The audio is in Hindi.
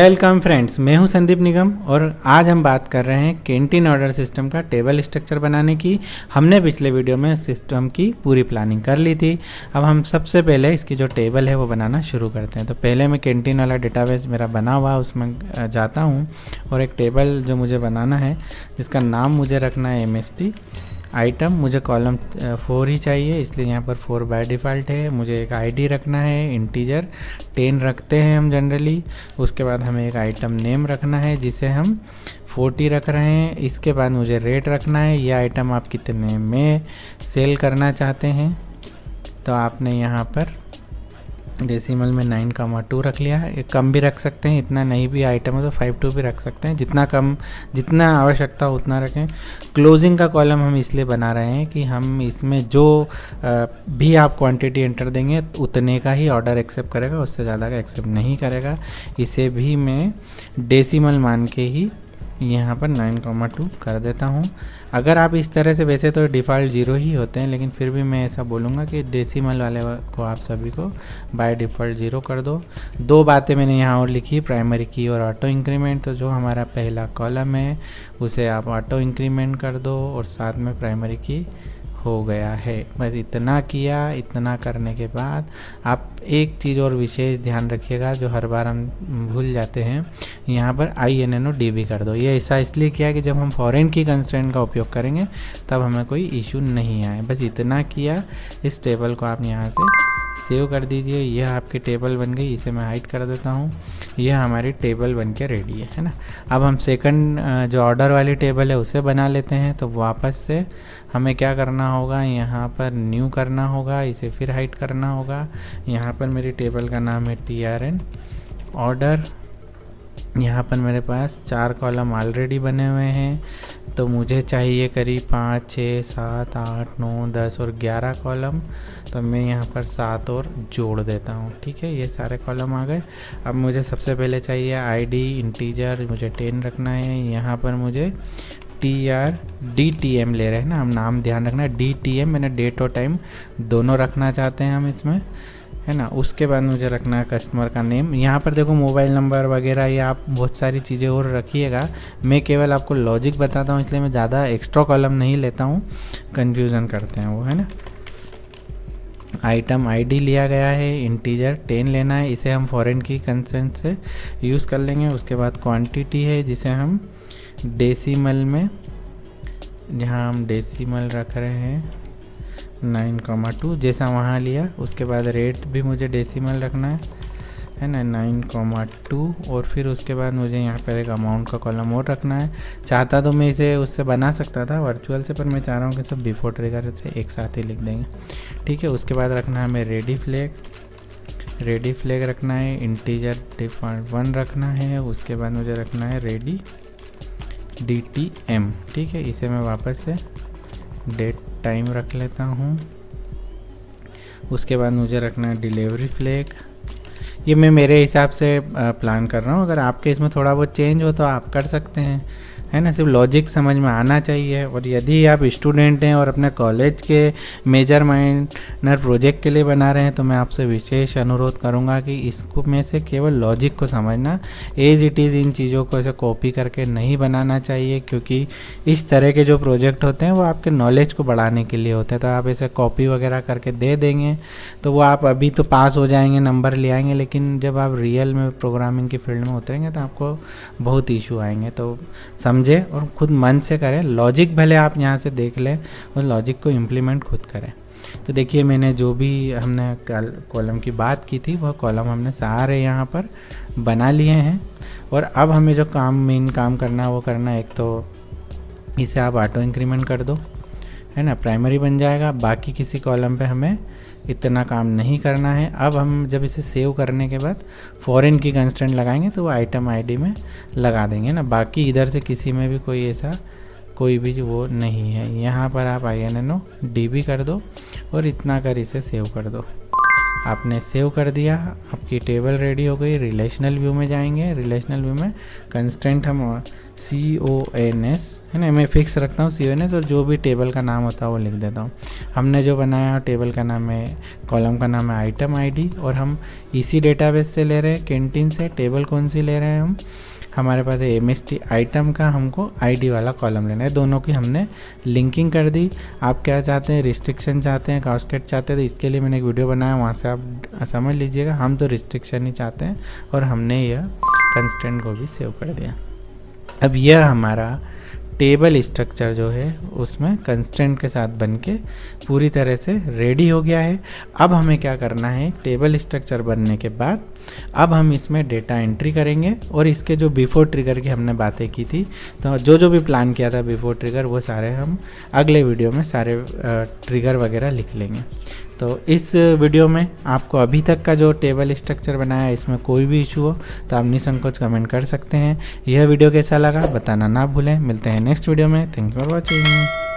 वेलकम फ्रेंड्स, मैं हूं संदीप निगम और आज हम बात कर रहे हैं कैंटीन ऑर्डर सिस्टम का टेबल स्ट्रक्चर बनाने की। हमने पिछले वीडियो में सिस्टम की पूरी प्लानिंग कर ली थी। अब हम सबसे पहले इसकी जो टेबल है वो बनाना शुरू करते हैं। तो पहले मैं कैंटीन वाला डेटाबेस मेरा बना हुआ उसमें जाता हूं और एक टेबल जो मुझे बनाना है जिसका नाम मुझे रखना है MST आइटम। मुझे कॉलम 4 ही चाहिए, इसलिए यहाँ पर 4 बाय डिफ़ॉल्ट है। मुझे एक आईडी रखना है, इंटीजर 10 रखते हैं हम जनरली। उसके बाद हमें एक आइटम नेम रखना है जिसे हम 40 रख रहे हैं। इसके बाद मुझे रेट रखना है, यह आइटम आप कितने में सेल करना चाहते हैं। तो आपने यहाँ पर डेसिमल में 9,2 रख लिया है। कम भी रख सकते हैं, इतना नहीं भी आइटम है तो 52 भी रख सकते हैं। जितना आवश्यकता हो उतना रखें। क्लोजिंग का कॉलम हम इसलिए बना रहे हैं कि हम इसमें जो भी आप क्वांटिटी एंटर देंगे उतने का ही ऑर्डर एक्सेप्ट करेगा, उससे ज़्यादा का एक्सेप्ट नहीं करेगा। इसे भी मैं डेसिमल मान के ही यहाँ पर 9,2 कर देता हूँ। अगर आप इस तरह से, वैसे तो डिफ़ॉल्ट 0 ही होते हैं, लेकिन फिर भी मैं ऐसा बोलूँगा कि डेसिमल वाले को आप सभी को बाय डिफ़ॉल्ट 0 कर दो। दो बातें मैंने यहाँ और लिखी, प्राइमरी की और ऑटो इंक्रीमेंट। तो जो हमारा पहला कॉलम है उसे आप ऑटो इंक्रीमेंट कर दो और साथ में प्राइमरी की हो गया है। बस इतना किया। इतना करने के बाद आप एक चीज़ और विशेष ध्यान रखिएगा जो हर बार हम भूल जाते हैं, यहाँ पर INNODB कर दो। ये ऐसा इसलिए किया कि जब हम फॉरेन की कंस्ट्रेंट का उपयोग करेंगे तब हमें कोई इशू नहीं आए। बस इतना किया। इस टेबल को आप यहाँ से सेव कर दीजिए। यह आपकी टेबल बन गई। इसे मैं हाइड कर देता हूँ। यह हमारी टेबल बन के रेडी है ना। अब हम सेकंड जो ऑर्डर वाली टेबल है उसे बना लेते हैं। तो वापस से हमें क्या करना होगा, यहाँ पर न्यू करना होगा, इसे फिर हाइड करना होगा। यहाँ पर मेरी टेबल का नाम है TRN ऑर्डर। यहाँ पर मेरे पास 4 कॉलम ऑलरेडी बने हुए हैं, तो मुझे चाहिए करीब 5, 6, 7, 8, 9, 10 और 11 कॉलम। तो मैं यहाँ पर 7 और जोड़ देता हूँ। ठीक है, ये सारे कॉलम आ गए। अब मुझे सबसे पहले चाहिए आईडी, इंटीजर मुझे 10 रखना है। यहाँ पर मुझे DTM ले रहे हैं ना हम, नाम ध्यान रखना है DTM। मैंने डेट और टाइम दोनों रखना चाहते हैं हम इसमें, है ना। उसके बाद मुझे रखना है कस्टमर का नेम। यहाँ पर देखो मोबाइल नंबर वगैरह, ये आप बहुत सारी चीज़ें और रखिएगा। मैं केवल आपको लॉजिक बताता हूँ, इसलिए मैं ज़्यादा एक्स्ट्रा कॉलम नहीं लेता हूँ, कन्फ्यूज़न करते हैं वो, है ना। आइटम आईडी लिया गया है, इंटीजर 10 लेना है। इसे हम फॉरेन की कंसेंट से यूज़ कर लेंगे। उसके बाद क्वांटिटी है जिसे हम डेसिमल में, जहाँ हम डेसिमल रख रहे हैं 9,2 जैसा वहाँ लिया। उसके बाद रेट भी मुझे डेसिमल रखना है ना, 9,2। और फिर उसके बाद मुझे यहाँ पर एक अमाउंट का कॉलम और रखना है। चाहता तो मैं इसे उससे बना सकता था वर्चुअल से, पर मैं चाह रहा हूँ कि सब बिफोर ट्रिगर से एक साथ ही लिख देंगे। ठीक है, उसके बाद रखना है हमें रेडी फ्लैग रखना है। इंटीजर डिफॉल्ट 1 रखना है। उसके बाद मुझे रखना है रेडी DTM। ठीक है, इसे मैं वापस से डेट टाइम रख लेता हूँ। उसके बाद मुझे रखना है डिलीवरी फ्लैग। ये मैं मेरे हिसाब से प्लान कर रहा हूँ। अगर आपके इसमें थोड़ा बहुत चेंज हो तो आप कर सकते हैं, है ना। सिर्फ लॉजिक समझ में आना चाहिए। और यदि आप स्टूडेंट हैं और अपने कॉलेज के मेजर माइनर प्रोजेक्ट के लिए बना रहे हैं तो मैं आपसे विशेष अनुरोध करूंगा कि इसको में से केवल लॉजिक को समझना, एज इट इज़ इन चीज़ों को ऐसे कॉपी करके नहीं बनाना चाहिए, क्योंकि इस तरह के जो प्रोजेक्ट होते हैं वो आपके नॉलेज को बढ़ाने के लिए होते हैं। तो आप ऐसे कॉपी वगैरह करके दे देंगे तो वो आप अभी तो पास हो जाएंगे, नंबर ले आएंगे, लेकिन जब आप रियल में प्रोग्रामिंग की फील्ड में उतरेंगे तो आपको बहुत इशू आएंगे। तो समझे और खुद मन से करें। लॉजिक भले आप यहाँ से देख लें और लॉजिक को इम्प्लीमेंट खुद करें। तो देखिए, मैंने जो भी हमने कॉलम की बात की थी वह कॉलम हमने सारे यहाँ पर बना लिए हैं। और अब हमें जो मेन काम करना है वो करना है। एक तो इसे आप ऑटो इंक्रीमेंट कर दो, है ना, प्राइमरी बन जाएगा। बाकी किसी कॉलम पे हमें इतना काम नहीं करना है। अब हम जब इसे सेव करने के बाद फॉरेन की कंस्ट्रेंट लगाएंगे तो वो आइटम आईडी में लगा देंगे ना। बाकी इधर से किसी में भी कोई भी वो नहीं है। यहाँ पर आप INNODB कर दो और इतना कर इसे सेव कर दो। आपने सेव कर दिया, आपकी टेबल रेडी हो गई। रिलेशनल व्यू में जाएंगे, रिलेशनल व्यू में कंस्ट्रेंट हम CONS है ना, मैं फिक्स रखता हूँ CONS, और जो भी टेबल का नाम होता है वो लिख देता हूँ। हमने जो बनाया टेबल का नाम है, कॉलम का नाम है आइटम ID, और हम इसी डेटाबेस से ले रहे हैं, कैंटीन से। टेबल कौन सी ले रहे हैं हम, हमारे पास है MST आइटम का, हमको ID वाला कॉलम लेना है। दोनों की हमने लिंकिंग कर दी। आप क्या चाहते हैं, रिस्ट्रिक्शन चाहते हैं, कास्केट चाहते हैं, तो इसके लिए मैंने एक वीडियो बनाया, वहाँ से आप समझ लीजिएगा। हम तो रिस्ट्रिक्शन ही चाहते हैं, और हमने यह कंस्टेंट को भी सेव कर दिया। अब यह हमारा टेबल स्ट्रक्चर जो है उसमें कंस्टेंट के साथ बन के पूरी तरह से रेडी हो गया है। अब हमें क्या करना है, टेबल स्ट्रक्चर बनने के बाद अब हम इसमें डेटा एंट्री करेंगे, और इसके जो बिफोर ट्रिगर की हमने बातें की थी, तो जो भी प्लान किया था बिफोर ट्रिगर, वो सारे हम अगले वीडियो में सारे ट्रिगर वगैरह लिख लेंगे। तो इस वीडियो में आपको अभी तक का जो टेबल स्ट्रक्चर बनाया है, इसमें कोई भी इशू हो तो आप निसंकोच कमेंट कर सकते हैं। यह वीडियो कैसा लगा बताना ना भूलें। मिलते हैं नेक्स्ट वीडियो में। Thank you for watching.